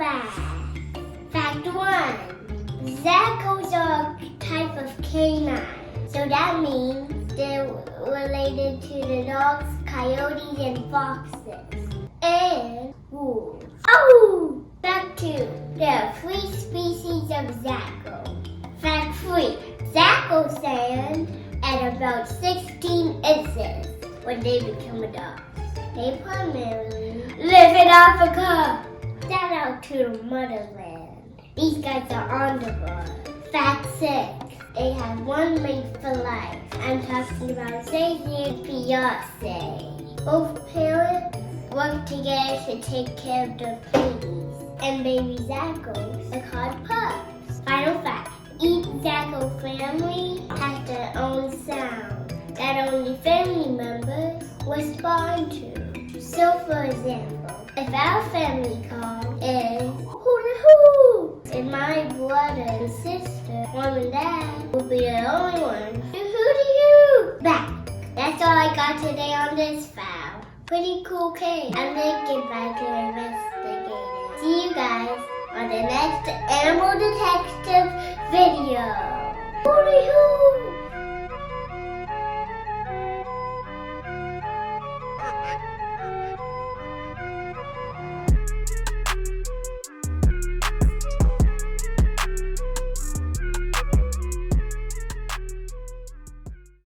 Fact. Fact 1. Zackos are a type of canine. So that means they're related to the dogs, coyotes, and foxes. And wolves. Oh! Fact 2. There are 3 species of Zacko. Fact 3. Zackos stand at about 16 inches when they become adults. They primarily live in Africa. Shout out to the motherland. These guys are omnivores. Fact 6. They have one mate for life. I'm talking about Sadie and Fiance. Both parents work together to take care of their babies. And baby Zackos are called pups. Final fact. Each Zacko family has their own sound that only family members respond to. So for example, if our family call is hoo-hoo, and my brother and sister, mom and dad, will be the only ones to hoo-hoo back. That's all I got today on this file. Pretty cool case. I'm gonna get back to investigating. See you guys on the next Animal Detective video. Hoo-hoo!